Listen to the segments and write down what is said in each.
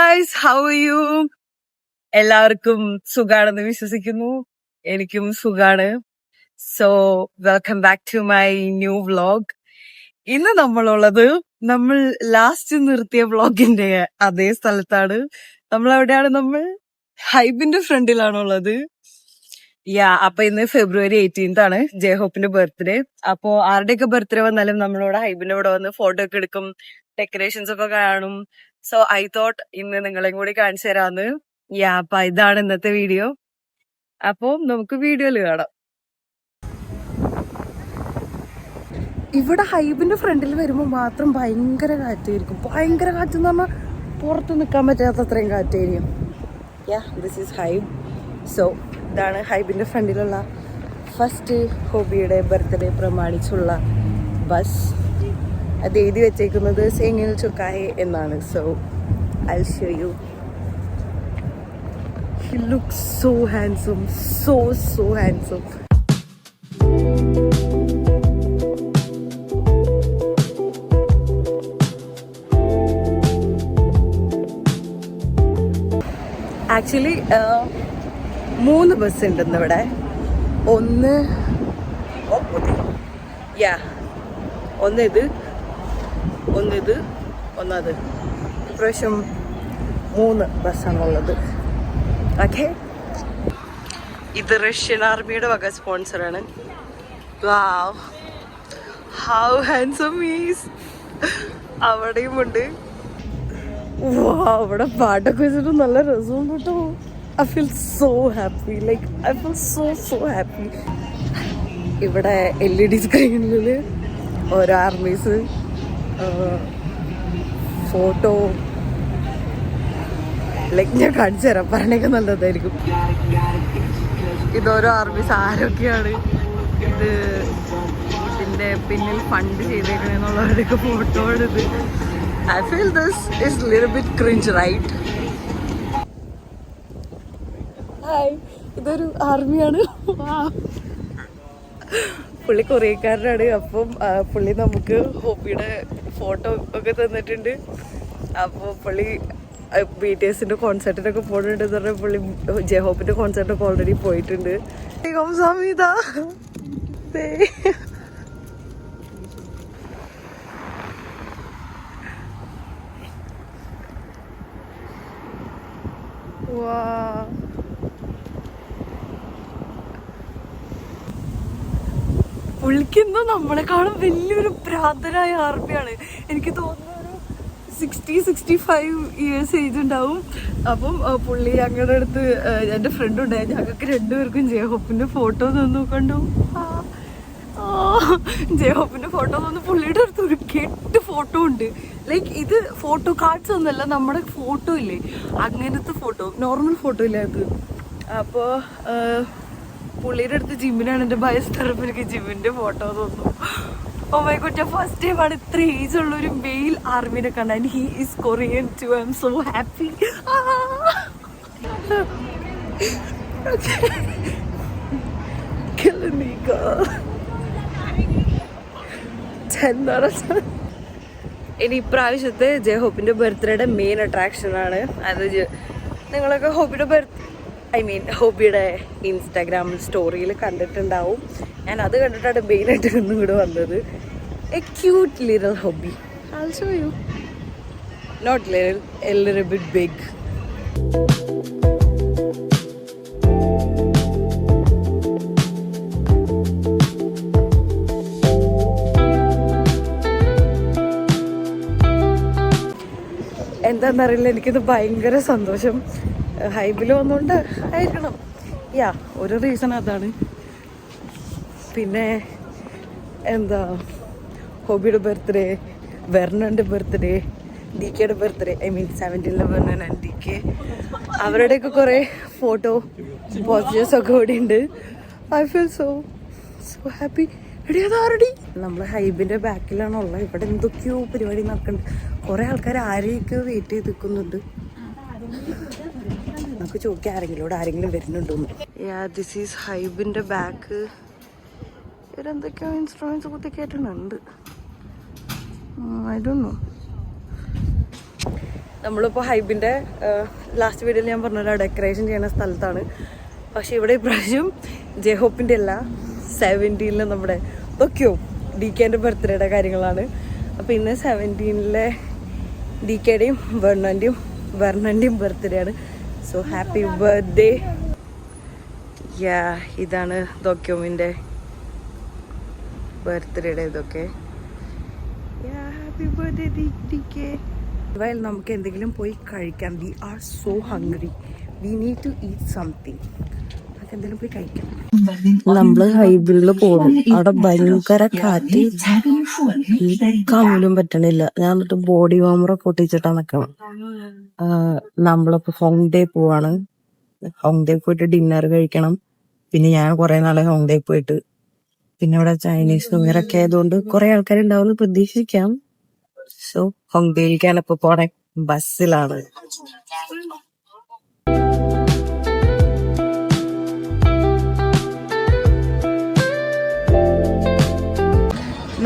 Guys, how are you? എല്ലാവർക്കും സുഖാണെന്ന് വിശ്വസിക്കുന്നു. എനിക്കും സുഖാണ്. So welcome back to my new vlog. ഇന്ന് നമ്മൾ ലാസ്റ്റ് നിർത്തിയ വ്ലോഗിന്റെ അതേ സ്ഥലത്താണ്. നമ്മൾ നമ്മൾ ഹൈബിന്റെ ഫ്രണ്ടിലാണുള്ളത്. അപ്പൊ ഇന്ന് February 18th ആണ് ജയഹോപ്പിന്റെ ബർത്ത്ഡേ. അപ്പൊ ആരുടെയൊക്കെ ബർത്ത്ഡേ വന്നാലും നമ്മളോട് ഹൈബിന്റെ ഇവിടെ വന്ന് ഫോട്ടോ ഒക്കെ എടുക്കും, ഡെക്കറേഷൻസ് ഒക്കെ കാണും. സോ ഐ തോട്ട് ഇന്ന് നിങ്ങളെയും കൂടി കാണിച്ചു തരാന്ന്. അപ്പൊ ഇതാണ് ഇന്നത്തെ വീഡിയോ. അപ്പൊ നമുക്ക് വീഡിയോയില് കാണാം. ഇവിടെ ഹൈബിന്റെ ഫ്രണ്ടിൽ വരുമ്പോ മാത്രം ഭയങ്കര കാറ്റായിരിക്കും. ഭയങ്കര കാറ്റെന്ന് പറഞ്ഞാൽ പുറത്ത് നിൽക്കാൻ പറ്റാത്ത അത്രയും കാറ്റായിരിക്കും. This is Hybe. സോ ഇതാണ് ഹൈബിന്റെ ഫ്രണ്ടിലുള്ള ഫസ്റ്റ് ഹോബിയുടെ ബർത്ത്ഡേ പ്രമാണിച്ചുള്ള ബസ്. അത് എഴുതി വെച്ചേക്കുന്നത് സെങ്ങിൽ ചുക്കാഹെ എന്നാണ്. So I show you. He looks so handsome, so handsome. Actually 3 bus ഉണ്ടെന്ന് ഇവിടെ. ഒന്ന് ഇത്, ഒന്നത്. ഇപ്രാവശ്യം 3 ബസ്സാണുള്ളത്. ഓക്കെ, ഇത് റഷ്യൻ ആർമിയുടെ വക സ്പോൺസറാണ്. How handsome is. അവിടെയും ഉണ്ട്. അവിടെ പാട്ടൊക്കെ വെച്ചിട്ട് നല്ല രസമുണ്ട് കേട്ടോ. I feel so happy, like I feel so happy. ഇവിടെ LED സ്ക്രീനിൽ ഓരോ ആർമീസ് ഫോട്ടോ, ലൈക്ക് ഞാൻ കാണിച്ചു തരാം, പറഞ്ഞേക്കാൻ നല്ലതായിരിക്കും. ഇതോരോ ആർമീസ് ആരൊക്കെയാണ്, ഇത് ഇതിന്റെ പിന്നിൽ ഫണ്ട് ചെയ്തേക്കണെന്നുള്ളവരുടെയൊക്കെ ഫോട്ടോ എടുത്ത്. I feel this is a little bit cringe, right? Hi, ഇതൊരു ആർമിയാണ്. പുള്ളി കൊറിയക്കാരനാണ്. അപ്പം പുള്ളി നമുക്ക് ഹോബിയുടെ ഫോട്ടോ ഒക്കെ തന്നിട്ടുണ്ട്. അപ്പോൾ പുള്ളി BTSന്റെ കോൺസെർട്ടിനൊക്കെ പോയിട്ടുണ്ടെന്ന് പറഞ്ഞാൽ പുള്ളി ജയഹോപ്പിന്റെ കോൺസെർട്ടൊക്കെ ഓൾറെഡി പോയിട്ടുണ്ട്. സമീത പുള്ളിക്കെന്തോ നമ്മളെക്കാളും വലിയൊരു ഭ്രാന്തനായ ആർമിയാണ്. എനിക്ക് തോന്നുന്നു ഒരു 60-65 ഇയേഴ്സ് ഏജ് ഉണ്ടാവും. അപ്പം പുള്ളി ഞങ്ങളുടെ അടുത്ത് എൻ്റെ ഫ്രണ്ട് ഉണ്ടായി, ഞങ്ങൾക്ക് 2 പേർക്കും ജയഹോപ്പിന്റെ ഫോട്ടോ തന്നു. കണ്ടു, ജയഹോപ്പിന്റെ ഫോട്ടോ തന്നു. പുള്ളിയുടെ അടുത്ത് ഒരു 8 ഫോട്ടോ ഉണ്ട്. ലൈക്ക് ഇത് ഫോട്ടോ കാർഡ്സ് ഒന്നല്ല, നമ്മുടെ ഫോട്ടോ ഇല്ലേ അങ്ങനത്തെ ഫോട്ടോ, നോർമൽ ഫോട്ടോ ഇല്ല അത്. അപ്പോൾ പുള്ളിയുടെ അടുത്ത് ജിമ്മിനാണ് എൻ്റെ ബയസ് തരപ്പ്. എനിക്ക് ജിമ്മിന്റെ ഫോട്ടോ തന്നു. ഓ മൈ ഗോഡ്, ഞാൻ ഫസ്റ്റ് ടൈമാണ് ഇത്ര ഏജ് ഉള്ള ഒരു മെയിൽ ആർമിനെ കണ്ടാൻ. He is Korean too. I am so happy. ഇനി ഇപ്രാവശ്യത്തെ ജയഹോപ്പിന്റെ ബർത്ത്ഡേയുടെ മെയിൻ അട്രാക്ഷൻ ആണ് അത്. നിങ്ങളൊക്കെ ഹോബിയുടെ ഇൻസ്റ്റാഗ്രാം സ്റ്റോറിയിൽ കണ്ടിട്ടുണ്ടാവും. ഞാൻ അത് കണ്ടിട്ടാണ് മെയിനായിട്ട് ഇങ്ങോട്ട് വന്നത്. A cute little hobby. I'll show you. Not little, a little bit big. എന്താണെന്നറിയില്ല, എനിക്കിത് ഭയങ്കര സന്തോഷം. ഹൈബിൽ വന്നുകൊണ്ട് ആയിരിക്കണം. ഒരു റീസൺ അതാണ്. പിന്നെ എന്താ, ഹോബിയുടെ ബർത്ത്ഡേ, വെർണന്റെ ബർത്ത്ഡേ, DKയുടെ ബർത്ത്ഡേ, 17 വെർണൻ ആൻഡ് DK, അവരുടെയൊക്കെ കുറേ ഫോട്ടോ പോസ്റ്റേഴ്സ് ഒക്കെ ഇവിടെ ഉണ്ട്. I feel so happy. എടിയതാരടി, നമ്മൾ ഹൈബിന്റെ ബാക്കിലാണുള്ളത്. ഇവിടെ എന്തൊക്കെയോ പരിപാടി നടക്കുന്നുണ്ട്. കുറെ ആൾക്കാർ ആരെയൊക്കെയോ വെയിറ്റ് ചെയ്ത് നിൽക്കുന്നുണ്ട്. നമുക്ക് ചോദിക്കാം ആരെങ്കിലും വരുന്നുണ്ടോന്ന്. ദിസ് ഈസ് ഹൈബിന്റെ ബാക്ക്. ഇവരെന്തൊക്കെയോ ഇൻസ്ട്രുമെന്റ്സ് കുത്തിക്കേറ്റുന്നുണ്ട്. I don't know. നമ്മളിപ്പോൾ ഹൈബിൻ്റെ ലാസ്റ്റ് വീഡിയോയിൽ ഞാൻ പറഞ്ഞ ഡെക്കറേഷൻ ചെയ്യുന്ന സ്ഥലത്താണ്. പക്ഷെ ഇവിടെ ഇപ്രാവശ്യം ജെഹോപ്പിൻ്റെ അല്ല, 17 നമ്മുടെ ഒക്കെയോ ഡി കെൻ്റെ ബർത്ത്ഡേയുടെ കാര്യങ്ങളാണ്. അപ്പോൾ ഇന്ന് 17 ഡി കെയുടെയും വെർണൻ്റെയും ബർത്ത്ഡേ ആണ്. So happy birthday. ഇതാണ് ദോക്യോമിൻ്റെ ബർത്ത്ഡേയുടെ ഇതൊക്കെ. Happy birthday D K. നമുക്ക് എന്തെങ്കിലും പോയി കഴിക്കാം. We are so hungry, we need to eat something. നമുക്ക് എന്തെങ്കിലും പോയി കഴിക്കാം. നമ്മള് ഹൈബിളില് പോകും. അവിടെ ഭയങ്കര കാറ്റ്, കമ്മിലും പറ്റണില്ല. ഞാൻ എന്നിട്ട് ബോഡി വാമറൊക്കെ പൊട്ടിച്ചിട്ടാ നിക്കണം. നമ്മളിപ്പോ ഹോങ്ഡേ പോവാണ്. ഹോങ്ഡേ പോയിട്ട് ഡിന്നർ കഴിക്കണം. പിന്നെ ഞാൻ കുറെ നാളെ ഹോങ്ഡേ പോയിട്ട്. പിന്നെ ഇവിടെ ചൈനീസ് ന്യൂ ഇയർ ഒക്കെ ആയതുകൊണ്ട് കുറെ ആൾക്കാരുണ്ടാവുമെന്ന് പ്രതീക്ഷിക്കാം. സോ ഹോങ്ഡേയിലേക്കാണ് ഇപ്പൊ പോണേ. ബസ്സിലാണ്.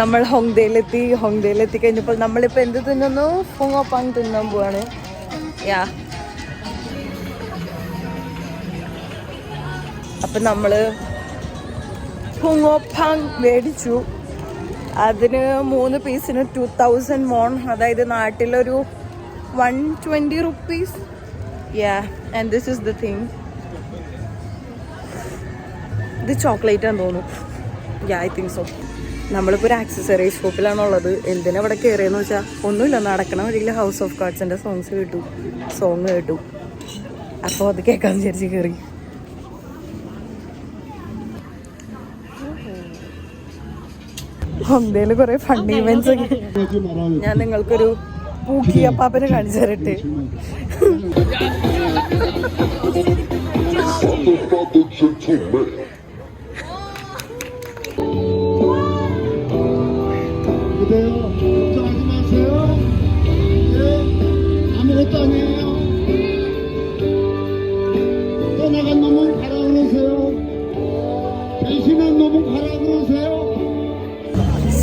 നമ്മൾ ഹോങ്ഡേയിലെത്തി കഴിഞ്ഞപ്പോൾ നമ്മളിപ്പോ എന്ത് തിന്നുന്നു? ഫുങ്ങോപ്പാങ് തിന്നാൻ പോവാണ്. അപ്പൊ നമ്മള് ഫുങ്ങോപ്പാങ് മേടിച്ചു. അതിന് 3 പീസിന് 2000 won, അതായത് നാട്ടിലൊരു 120 rupees. And this is the thing. ഇത് ചോക്ലേറ്റ് ആണെന്ന് തോന്നുന്നു. I think so. നമ്മളിപ്പോൾ ഒരു ആക്സസറി ഷോപ്പിലാണുള്ളത്. എന്തിനാ ഇവിടെ കയറിയെന്ന് വെച്ചാൽ ഒന്നുമില്ല, നടക്കണ വഴിയിൽ ഹൗസ് ഓഫ് കാർഡ്സിൻ്റെ സോങ് കേട്ടു. അപ്പോൾ അത് കേൾക്കാൻ വിചാരിച്ച് കയറി. ഹോങ്ഡേയിൽ കുറെ ഫണ്ണി ഇവന്റ്സ് ഒക്കെ. ഞാൻ നിങ്ങൾക്കൊരു പൂക്കിയപ്പാപ്പനെ കാണിച്ചു തരട്ടെ.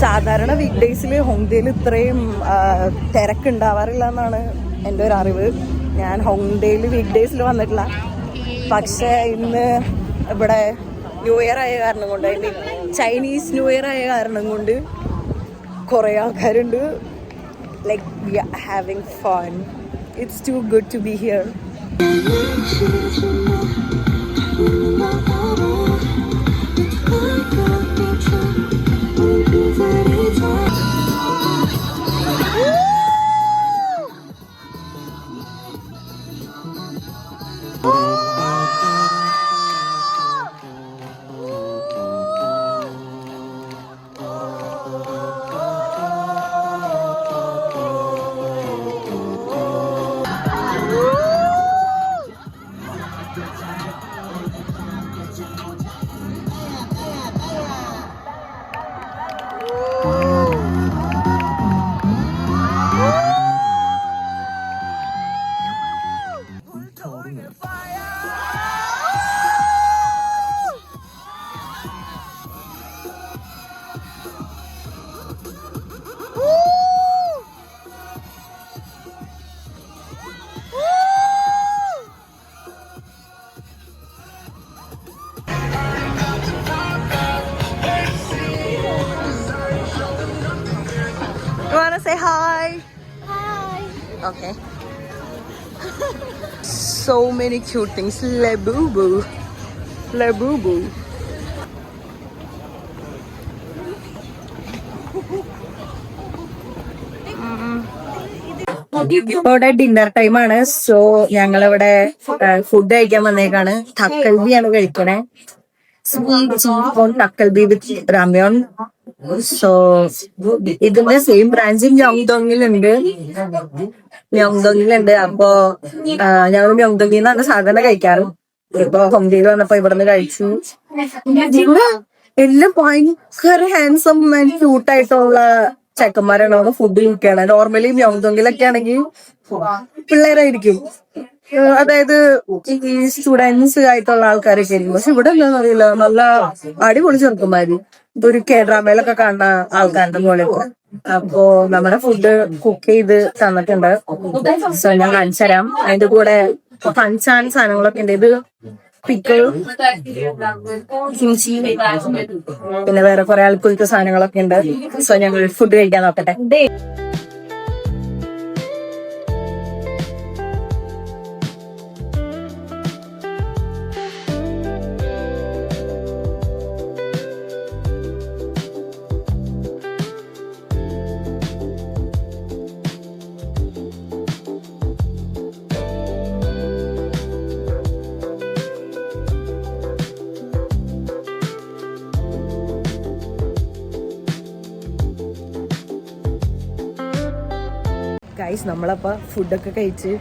സാധാരണ വീക്ക് ഡേയ്സിൽ ഹോങ്ഡേയിൽ ഇത്രയും തിരക്കുണ്ടാവാറില്ല എന്നാണ് എൻ്റെ ഒരു അറിവ്. ഞാൻ ഹോങ്ഡേയിൽ വീക്ക് ഡേയ്സിൽ വന്നിട്ടില്ല. പക്ഷേ ഇന്ന് ഇവിടെ ന്യൂ ഇയർ ആയ കാരണം കൊണ്ട്, ചൈനീസ് ന്യൂ ഇയർ ആയ കാരണം കൊണ്ട് കുറേ ആൾക്കാരുണ്ട്. Like we are having fun. It's too good to be here. Say hi. Hi. Okay. So many cute things. Labubu. ഇപ്പൊ ഇവിടെ ഡിന്നർ ടൈമാണ്. സോ ഞങ്ങളിവിടെ ഫുഡ് കഴിക്കാൻ വന്നേക്കാണ്. തക്കൽബിയാണ് കഴിക്കണേ. തക്കൽബി വിത്ത് രാമ്യോൺ. സോ ഇതിന്റെ സെയിം ബ്രാഞ്ച് മ്യോങ്ഡോങ്ങിലുണ്ട്. അപ്പൊ ഞങ്ങൾ മ്യോങ്ഡോങ്ങിൽ നിന്നാണ് സാധാരണ കഴിക്കാറ്. ഇപ്പൊ ഹോങ്ഡേയിൽ വന്നപ്പോ ഇവിടുന്ന് കഴിച്ചു. എല്ലാം ഭയങ്കര ഹാൻസം ആൻഡ് ക്യൂട്ടായിട്ടുള്ള ചെക്കന്മാരാണോ ഫുഡ് കുക്കാണ്. നോർമലി മ്യോങ്ദോങ്ങിലൊക്കെ ആണെങ്കിൽ പിള്ളേരായിരിക്കും, അതായത് ഈ സ്റ്റുഡൻസ് ആയിട്ടുള്ള ആൾക്കാരൊക്കെ ആയിരിക്കും. പക്ഷെ ഇവിടെ എന്താണെന്ന് അറിയില്ല, നല്ല അടിപൊളി ചെറുക്കന്മാര്, ഇതൊരു ഡ്രാമയിലൊക്കെ കാണുന്ന ആൾക്കാരുടെ പോലെയൊക്കെ. അപ്പോ നമ്മുടെ ഫുഡ് കുക്ക് ചെയ്ത് തന്നിട്ടുണ്ട്. സോ ഞാൻ കാണിച്ചു തരാം. അതിന്റെ കൂടെ പഞ്ചാൻ സാധനങ്ങളൊക്കെ ഉണ്ട്. ഇത് പിക്കിൾ, കിംചി, പിന്നെ വേറെ കുറെ ആൾക്കുലത്തെ സാധനങ്ങളൊക്കെ ഉണ്ട്. സോ ഞങ്ങൾ ഫുഡ് കഴിക്കാൻ നോക്കട്ടെ. ഗൈസ്, നമ്മളപ്പോൾ ഫുഡൊക്കെ കഴിച്ച്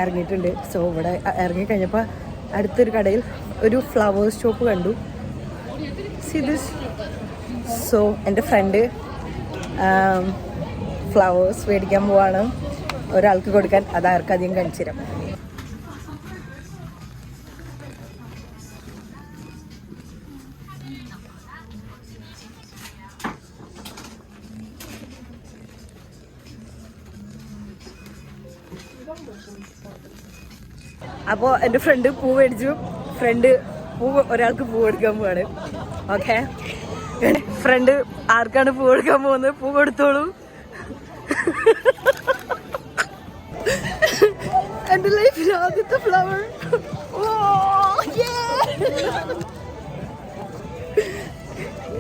ഇറങ്ങിയിട്ടുണ്ട്. സോ ഇവിടെ ഇറങ്ങിക്കഴിഞ്ഞപ്പോൾ അടുത്തൊരു കടയിൽ ഒരു ഫ്ലവേഴ്സ് ഷോപ്പ് കണ്ടു. സോ എൻ്റെ ഫ്രണ്ട് ഫ്ലവേഴ്സ് മേടിക്കാൻ പോവാണ്, ഒരാൾക്ക് കൊടുക്കാൻ. അത് ആർക്കധികം കാണിച്ചു തരാം. അപ്പോൾ എൻ്റെ ഫ്രണ്ട് പൂ മേടിച്ചു. ഒരാൾക്ക് പൂ കൊടുക്കാൻ പോവാണ്. ഓക്കെ, ഫ്രണ്ട് ആർക്കാണ് പൂ കൊടുക്കാൻ പോകുന്നത്? പൂ കൊടുത്തോളൂ. എൻ്റെ ലൈഫിൽ ആദ്യത്തെ ഫ്ലവർ.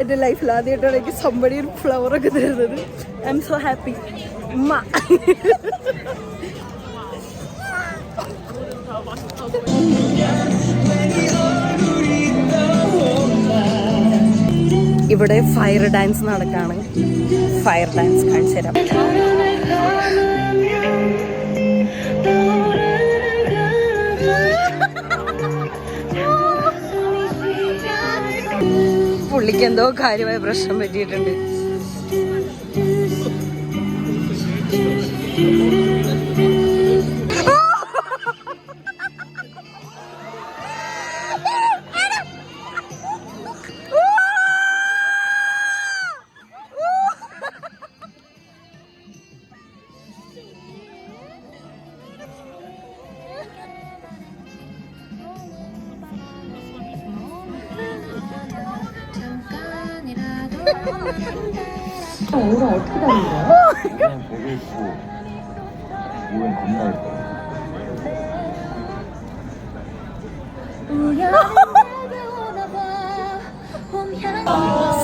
എൻ്റെ ലൈഫിൽ ആദ്യമായിട്ടാണ് എനിക്ക് സംബടി ഒരു ഫ്ലവറൊക്കെ തരുന്നത്. I am so happy. ഉമ്മ ഇവിടെ ഫയർ ഡാൻസ് നടക്കാണ്. ഫയർ ഡാൻസ് കാണിച്ചു തരാം. പുള്ളിക്ക് എന്തോ കാര്യമായ പ്രശ്നം പറ്റിയിട്ടുണ്ട്. 오늘 어떻게 다닌 거야? 그냥 보고 있고 이건 겁나 예뻐.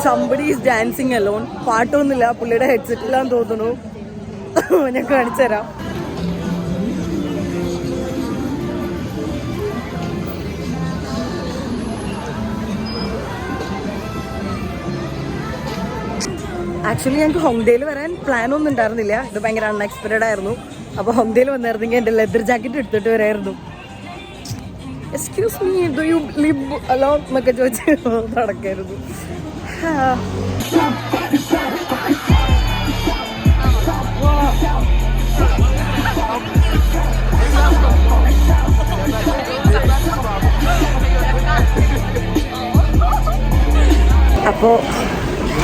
Somebody is dancing alone. പാട്ടൊന്നുമില്ല, പുള്ളിയുടെ ഹെഡ്സെറ്റിലാന്ന് തോന്നുന്നു. ഞാൻ കാണിച്ചു തരാം. ആക്ച്വലി ഞങ്ങൾക്ക് ഹോംഡേയിൽ വരാൻ പ്ലാൻ ഒന്നും ഉണ്ടായിരുന്നില്ല. ഇത് ഭയങ്കര അൺഎക്സ്പെക്റ്റഡ് ആയിരുന്നു. അപ്പോൾ ഹോംഡേയിൽ വന്നായിരുന്നെങ്കിൽ എൻ്റെ ലെതർ ജാക്കറ്റ് എടുത്തിട്ട് വരായിരുന്നു. Excuse me, do you live alone എന്നൊക്കെ ചോദിച്ച് നടക്കായിരുന്നു. അപ്പോൾ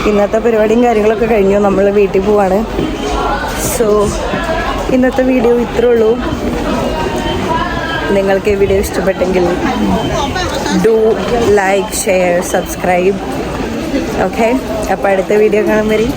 ഇന്നത്തെ പരിപാടിയും കാര്യങ്ങളൊക്കെ കഴിഞ്ഞു. നമ്മൾ വീട്ടിൽ പോവാണ്. സോ ഇന്നത്തെ വീഡിയോ ഇത്രേ ഉള്ളൂ. നിങ്ങൾക്ക് ഈ വീഡിയോ ഇഷ്ടപ്പെട്ടെങ്കിൽ do like, share, subscribe. Okay, അപ്പോൾ അടുത്ത വീഡിയോ കാണാൻ വരെ.